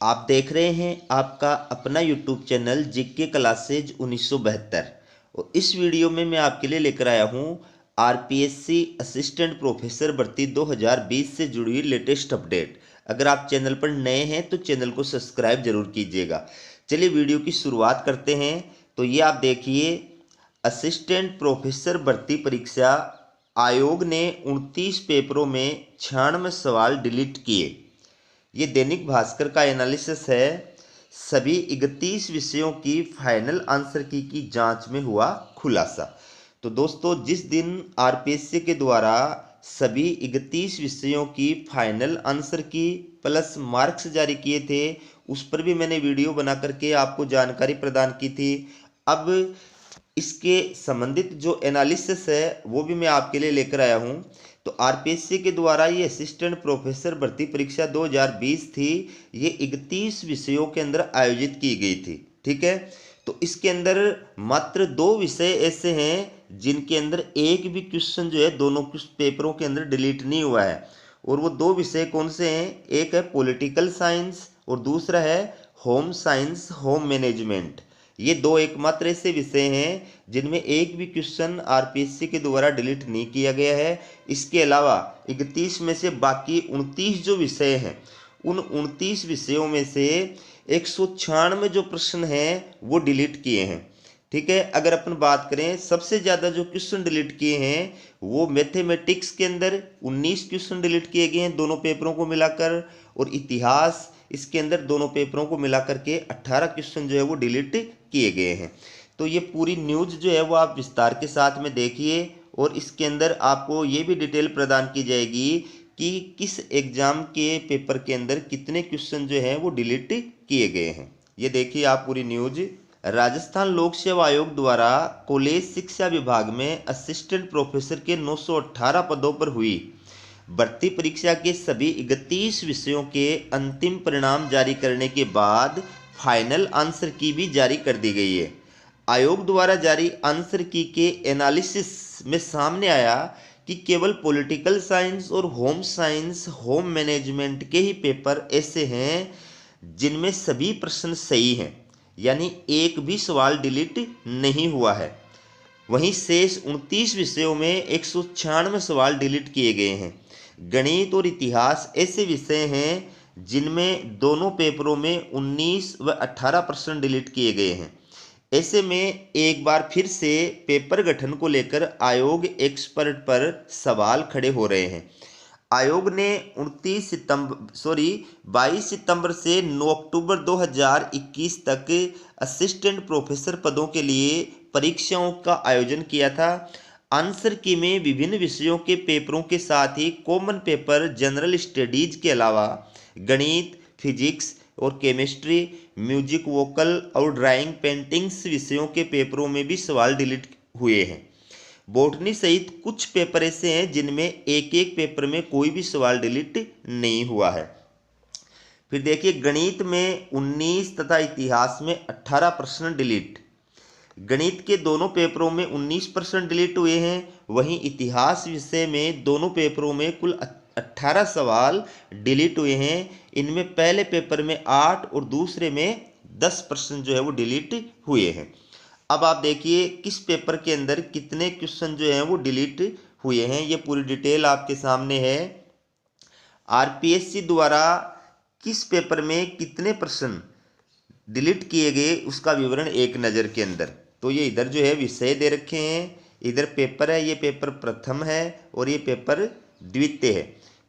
आप देख रहे हैं आपका अपना यूट्यूब चैनल जीके क्लासेज 1972। और इस वीडियो में मैं आपके लिए लेकर आया हूं आरपीएससी असिस्टेंट प्रोफेसर भर्ती 2020 से जुड़ी हुई लेटेस्ट अपडेट। अगर आप चैनल पर नए हैं तो चैनल को सब्सक्राइब जरूर कीजिएगा। चलिए वीडियो की शुरुआत करते हैं। तो ये आप देखिए, असिस्टेंट प्रोफेसर भर्ती परीक्षा आयोग ने 29 पेपरों में 96 सवाल डिलीट किए। ये दैनिक भास्कर का एनालिसिस है। सभी 31 विषयों की फाइनल आंसर की जांच में हुआ खुलासा। तो दोस्तों, जिस दिन आरपीएससी के द्वारा सभी 31 विषयों की फाइनल आंसर की प्लस मार्क्स जारी किए थे, उस पर भी मैंने वीडियो बना करके आपको जानकारी प्रदान की थी। अब इसके संबंधित जो एनालिसिस है वो भी मैं आपके लिए लेकर आया हूं। तो आरपीएससी के द्वारा ये असिस्टेंट प्रोफेसर भर्ती परीक्षा 2020 थी। ये 31 विषयों के अंदर आयोजित की गई थी। ठीक है, तो इसके अंदर मात्र 2 विषय ऐसे हैं जिनके अंदर एक भी क्वेश्चन जो है दोनों पेपरों के अंदर डिलीट नहीं हुआ है। और वो 2 विषय कौन से हैं? एक है पॉलिटिकल साइंस और दूसरा है होम साइंस, होम मैनेजमेंट। ये 2 एकमात्र ऐसे विषय हैं जिनमें एक भी क्वेश्चन आरपीएससी के द्वारा डिलीट नहीं किया गया है। इसके अलावा 31 में से बाकी 29 जो विषय हैं, उन 29 विषयों में से 196 जो प्रश्न हैं वो डिलीट किए हैं। ठीक है, अगर अपन बात करें सबसे ज़्यादा जो क्वेश्चन डिलीट किए हैं वो मैथमेटिक्स के अंदर 19 क्वेश्चन डिलीट किए गए हैं दोनों पेपरों को मिलाकर। और इतिहास, इसके अंदर दोनों पेपरों को मिलाकर के 18 क्वेश्चन जो है वो डिलीट किए गए हैं। तो ये पूरी न्यूज़ जो है वो आप विस्तार के साथ में देखिए। और इसके अंदर आपको ये भी डिटेल प्रदान की जाएगी कि किस एग्जाम के पेपर के अंदर कितने क्वेश्चन जो हैं वो डिलीट किए गए हैं। ये देखिए आप पूरी न्यूज़। राजस्थान लोक सेवा आयोग द्वारा कॉलेज शिक्षा विभाग में असिस्टेंट प्रोफेसर के 918 पदों पर हुई भर्ती परीक्षा के सभी 31 विषयों के अंतिम परिणाम जारी करने के बाद फाइनल आंसर की भी जारी कर दी गई है। आयोग द्वारा जारी आंसर की के एनालिसिस में सामने आया कि केवल पॉलिटिकल साइंस और होम साइंस, होम मैनेजमेंट के ही पेपर ऐसे हैं जिनमें सभी प्रश्न सही हैं, यानी एक भी सवाल डिलीट नहीं हुआ है। वहीं शेष 29 विषयों में 196 सवाल डिलीट किए गए हैं। गणित और इतिहास ऐसे विषय हैं जिनमें दोनों पेपरों में 19 व 18 प्रश्न डिलीट किए गए हैं। ऐसे में एक बार फिर से पेपर गठन को लेकर आयोग एक्सपर्ट पर सवाल खड़े हो रहे हैं। आयोग ने 22 सितंबर से 9 अक्टूबर 2021 तक असिस्टेंट प्रोफेसर पदों के लिए परीक्षाओं का आयोजन किया था। आंसर की में विभिन्न विषयों के पेपरों के साथ ही कॉमन पेपर, जनरल स्टडीज के अलावा गणित, फिजिक्स और केमिस्ट्री, म्यूजिक, वोकल और ड्राइंग, पेंटिंग्स विषयों के पेपरों में भी सवाल डिलीट हुए हैं। बॉटनी सहित कुछ पेपर ऐसे हैं जिनमें एक एक पेपर में कोई भी सवाल डिलीट नहीं हुआ है। फिर देखिए, गणित में 19 तथा इतिहास में 18 प्रश्न डिलीट। गणित के दोनों पेपरों में 19 प्रश्न डिलीट हुए हैं। वहीं इतिहास विषय में दोनों पेपरों में कुल 18 सवाल डिलीट हुए हैं। इनमें पहले पेपर में 8 और दूसरे में 10 प्रश्न जो है वो डिलीट हुए हैं। अब आप देखिए किस पेपर के अंदर कितने क्वेश्चन जो हैं वो डिलीट हुए हैं। ये पूरी डिटेल आपके सामने है। आरपीएससी द्वारा किस पेपर में कितने प्रश्न डिलीट किए गए उसका विवरण एक नज़र के अंदर। तो ये इधर जो है विषय दे रखे हैं, इधर पेपर है, ये पेपर प्रथम है और ये पेपर द्वितीय है।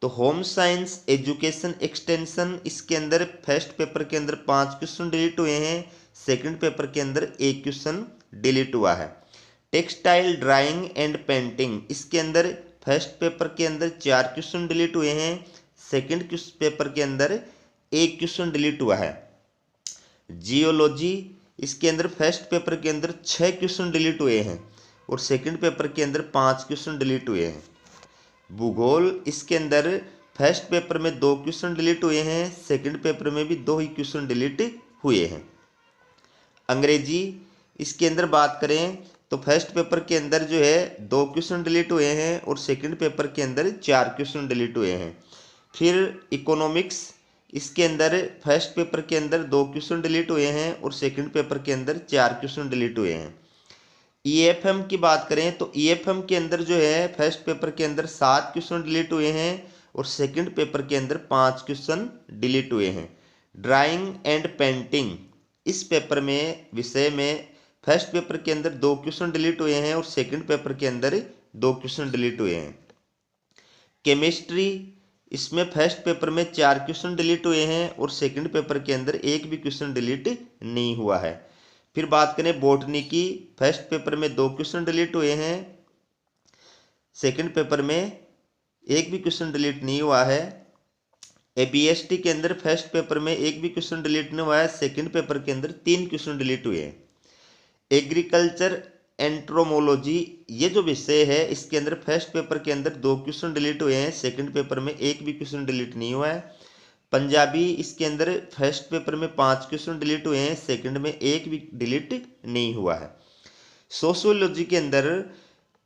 तो होम साइंस एजुकेशन एक्सटेंशन, इसके अंदर फर्स्ट पेपर के अंदर 5 क्वेश्चन डिलीट हुए हैं, सेकंड पेपर के अंदर 1 क्वेश्चन डिलीट हुआ है। टेक्सटाइल ड्राइंग एंड पेंटिंग, इसके अंदर फर्स्ट पेपर के अंदर 4 क्वेश्चन डिलीट हुए हैं, सेकंड पेपर के अंदर 1 क्वेश्चन डिलीट हुआ है। जियोलॉजी, इसके अंदर फर्स्ट पेपर के अंदर 6 क्वेश्चन डिलीट हुए हैं और सेकंड पेपर के अंदर 5 क्वेश्चन डिलीट हुए हैं। भूगोल, इसके अंदर फर्स्ट पेपर में 2 क्वेश्चन डिलीट हुए हैं, सेकंड पेपर में भी 2 ही क्वेश्चन डिलीट हुए हैं। अंग्रेजी, इसके अंदर बात करें तो फर्स्ट पेपर के अंदर जो है 2 क्वेश्चन डिलीट हुए हैं और सेकंड पेपर के अंदर 4 क्वेश्चन डिलीट हुए हैं। फिर इकोनॉमिक्स, इसके अंदर फर्स्ट पेपर के अंदर 2 क्वेश्चन डिलीट हुए हैं और सेकंड पेपर के अंदर 4 क्वेश्चन डिलीट हुए हैं। ईएफएम की बात करें तो ईएफएम के अंदर जो है फर्स्ट पेपर के अंदर 7 क्वेश्चन डिलीट हुए हैं और सेकंड पेपर के अंदर 5 क्वेश्चन डिलीट हुए हैं। ड्राइंग एंड पेंटिंग इस पेपर में विषय में फर्स्ट पेपर के अंदर 2 क्वेश्चन डिलीट हुए हैं और सेकंड पेपर के अंदर 2 क्वेश्चन डिलीट हुए हैं। केमिस्ट्री इसमें फर्स्ट पेपर में 4 क्वेश्चन डिलीट हुए हैं और सेकंड पेपर के अंदर एक भी क्वेश्चन डिलीट नहीं हुआ है। फिर बात करें बॉटनी की, फर्स्ट पेपर में 2 क्वेश्चन डिलीट हुए हैं, सेकंड पेपर में एक भी क्वेश्चन डिलीट नहीं हुआ है। एबीएसटी के अंदर फर्स्ट पेपर में एक भी क्वेश्चन डिलीट नहीं हुआ है, सेकंड पेपर के अंदर 3 क्वेश्चन डिलीट हुए हैं। एग्रीकल्चर एंट्रोमोलॉजी ये जो विषय है इसके अंदर फर्स्ट पेपर के अंदर 2 क्वेश्चन डिलीट हुए हैं, सेकंड पेपर में एक भी क्वेश्चन डिलीट नहीं हुआ है। पंजाबी इसके अंदर फर्स्ट पेपर में 5 क्वेश्चन डिलीट हुए हैं, सेकंड में एक भी डिलीट नहीं हुआ है। सोशियोलॉजी के अंदर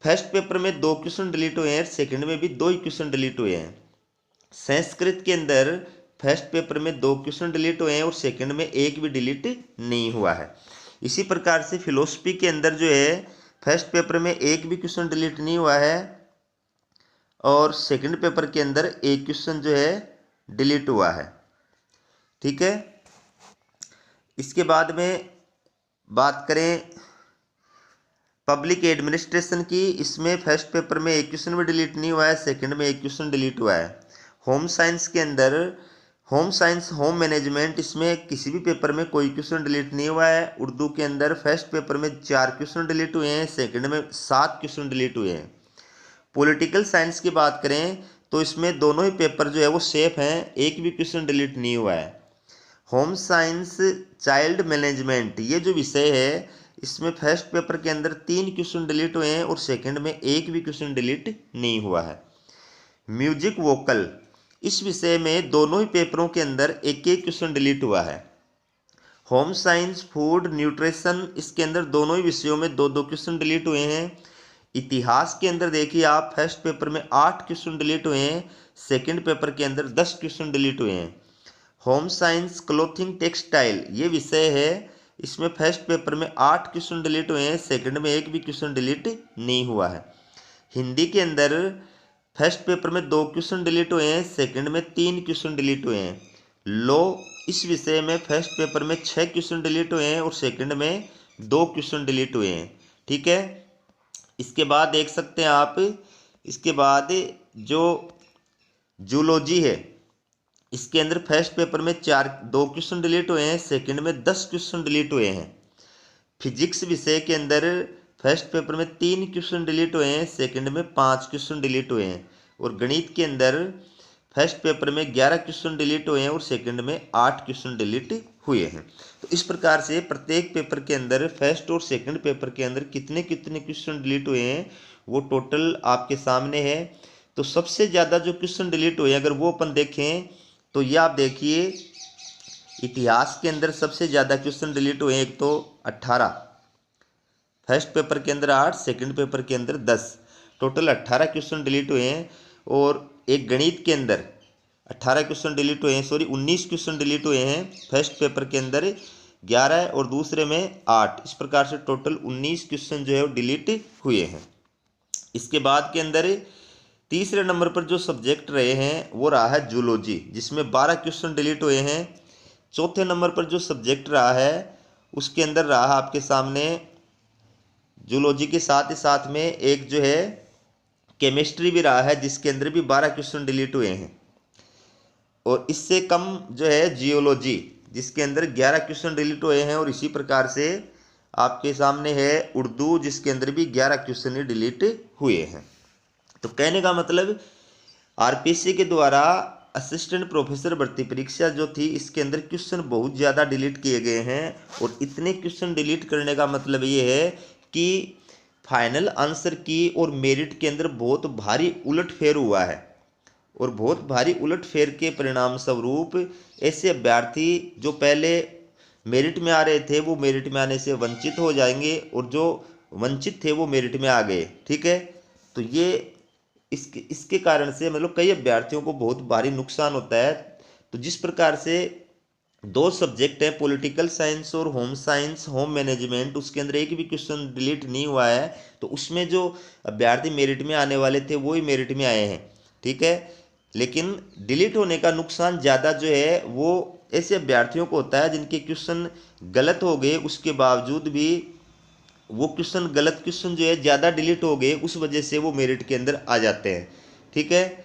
फर्स्ट पेपर में 2 क्वेश्चन डिलीट हुए हैं, सेकंड में भी 2 ही क्वेश्चन डिलीट हुए हैं। संस्कृत के अंदर फर्स्ट पेपर में 2 क्वेश्चन डिलीट हुए हैं और सेकंड में एक भी डिलीट नहीं हुआ है। इसी प्रकार से फिलोसफी के अंदर जो है फर्स्ट पेपर में एक भी क्वेश्चन डिलीट नहीं हुआ है और सेकंड पेपर के अंदर एक क्वेश्चन जो है डिलीट हुआ है। ठीक है, इसके बाद में बात करें पब्लिक एडमिनिस्ट्रेशन की, इसमें फर्स्ट पेपर में एक क्वेश्चन भी डिलीट नहीं हुआ है, सेकंड में एक क्वेश्चन डिलीट हुआ है। होम साइंस के अंदर होम साइंस होम मैनेजमेंट इसमें किसी भी पेपर में कोई क्वेश्चन डिलीट नहीं हुआ है। उर्दू के अंदर फर्स्ट पेपर में 4 क्वेश्चन डिलीट हुए हैं, सेकंड में 7 क्वेश्चन डिलीट हुए हैं। पॉलिटिकल साइंस की बात करें तो इसमें दोनों ही पेपर जो है वो सेफ हैं, एक भी क्वेश्चन डिलीट नहीं हुआ है। होम साइंस चाइल्ड मैनेजमेंट ये जो विषय है इसमें फर्स्ट पेपर के अंदर 3 क्वेश्चन डिलीट हुए हैं और सेकंड में एक भी क्वेश्चन डिलीट नहीं हुआ है। म्यूजिक वोकल इस विषय में दोनों ही पेपरों के अंदर एक एक क्वेश्चन डिलीट हुआ है। होम साइंस फूड न्यूट्रिशन इसके अंदर दोनों ही विषयों में 2-2 क्वेश्चन डिलीट हुए हैं। इतिहास के अंदर देखिए आप फर्स्ट पेपर में 8 क्वेश्चन डिलीट हुए हैं, सेकंड पेपर के अंदर 10 क्वेश्चन डिलीट हुए हैं। होम साइंस क्लोथिंग टेक्सटाइल ये विषय है, इसमें फर्स्ट पेपर में 8 क्वेश्चन डिलीट हुए हैं, सेकंड में एक भी क्वेश्चन डिलीट नहीं हुआ है। हिंदी के अंदर फर्स्ट पेपर में 2 क्वेश्चन डिलीट हुए हैं, सेकंड में 3 क्वेश्चन डिलीट हुए हैं। लॉ इस विषय में फर्स्ट पेपर में 6 क्वेश्चन डिलीट हुए हैं और सेकंड में 2 क्वेश्चन डिलीट हुए हैं। ठीक है, इसके बाद देख सकते हैं आप, इसके बाद जो जूलॉजी है इसके अंदर फर्स्ट पेपर में 2 क्वेश्चन डिलीट हुए हैं, सेकंड में 10 क्वेश्चन डिलीट हुए हैं। फिजिक्स विषय के अंदर फर्स्ट पेपर में 3 क्वेश्चन डिलीट हुए हैं, सेकंड में 5 क्वेश्चन डिलीट हुए हैं। और गणित के अंदर फर्स्ट पेपर में 11 क्वेश्चन डिलीट हुए हैं और सेकंड में 8 क्वेश्चन डिलीट हुए हैं। तो इस प्रकार से प्रत्येक पेपर के अंदर फर्स्ट और सेकंड पेपर के अंदर कितने कितने क्वेश्चन डिलीट हुए हैं वो टोटल आपके सामने है। तो सबसे ज़्यादा जो क्वेश्चन डिलीट हुए अगर वो अपन देखें तो ये आप देखिए इतिहास के अंदर सबसे ज़्यादा क्वेश्चन डिलीट हुए, एक तो 18, फर्स्ट पेपर के अंदर 8, सेकंड पेपर के अंदर 10, टोटल 18 क्वेश्चन डिलीट हुए हैं। और एक गणित के अंदर 18 क्वेश्चन डिलीट हुए हैं, 19 क्वेश्चन डिलीट हुए हैं, फर्स्ट पेपर के अंदर 11 और दूसरे में 8, इस प्रकार से टोटल 19 क्वेश्चन जो है वो डिलीट हुए हैं। इसके बाद के अंदर तीसरे नंबर पर जो सब्जेक्ट रहे हैं वो रहा है जूलॉजी, जिसमें 12 क्वेश्चन डिलीट हुए हैं। चौथे नंबर पर जो सब्जेक्ट रहा है उसके अंदर रहा आपके सामने जूलॉजी के साथ ही साथ में एक जो है केमिस्ट्री भी रहा है, जिसके अंदर भी 12 क्वेश्चन डिलीट हुए हैं। और इससे कम जो है जियोलॉजी, जिसके अंदर 11 क्वेश्चन डिलीट हुए हैं। और इसी प्रकार से आपके सामने है उर्दू, जिसके अंदर भी 11 क्वेश्चन ही डिलीट हुए हैं। तो कहने का मतलब आरपीएससी के द्वारा असिस्टेंट प्रोफेसर भर्ती परीक्षा जो थी इसके अंदर क्वेश्चन बहुत ज़्यादा डिलीट किए गए हैं। और इतने क्वेश्चन डिलीट करने का मतलब ये है कि फाइनल आंसर की और मेरिट के अंदर बहुत भारी उलटफेर हुआ है। और बहुत भारी उलटफेर के परिणाम स्वरूप ऐसे अभ्यर्थी जो पहले मेरिट में आ रहे थे वो मेरिट में आने से वंचित हो जाएंगे और जो वंचित थे वो मेरिट में आ गए। ठीक है, तो ये इसके कारण से मतलब कई अभ्यर्थियों को बहुत भारी नुकसान होता है। तो जिस प्रकार से 2 सब्जेक्ट है, पॉलिटिकल साइंस और होम साइंस, होम मैनेजमेंट, उसके अंदर एक भी क्वेश्चन डिलीट नहीं हुआ है, तो उसमें जो अभ्यर्थी मेरिट में आने वाले थे वो ही मेरिट में आए हैं। ठीक है, लेकिन डिलीट होने का नुकसान ज़्यादा जो है वो ऐसे अभ्यर्थियों को होता है जिनके क्वेश्चन गलत हो गए, उसके बावजूद भी वो क्वेश्चन, गलत क्वेश्चन जो है ज़्यादा डिलीट हो गए, उस वजह से वो मेरिट के अंदर आ जाते हैं। ठीक है,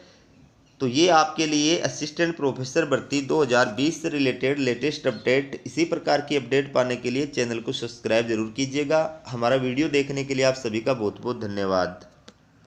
तो ये आपके लिए असिस्टेंट प्रोफेसर भर्ती 2020 से रिलेटेड लेटेस्ट अपडेट। इसी प्रकार की अपडेट पाने के लिए चैनल को सब्सक्राइब जरूर कीजिएगा। हमारा वीडियो देखने के लिए आप सभी का बहुत बहुत धन्यवाद।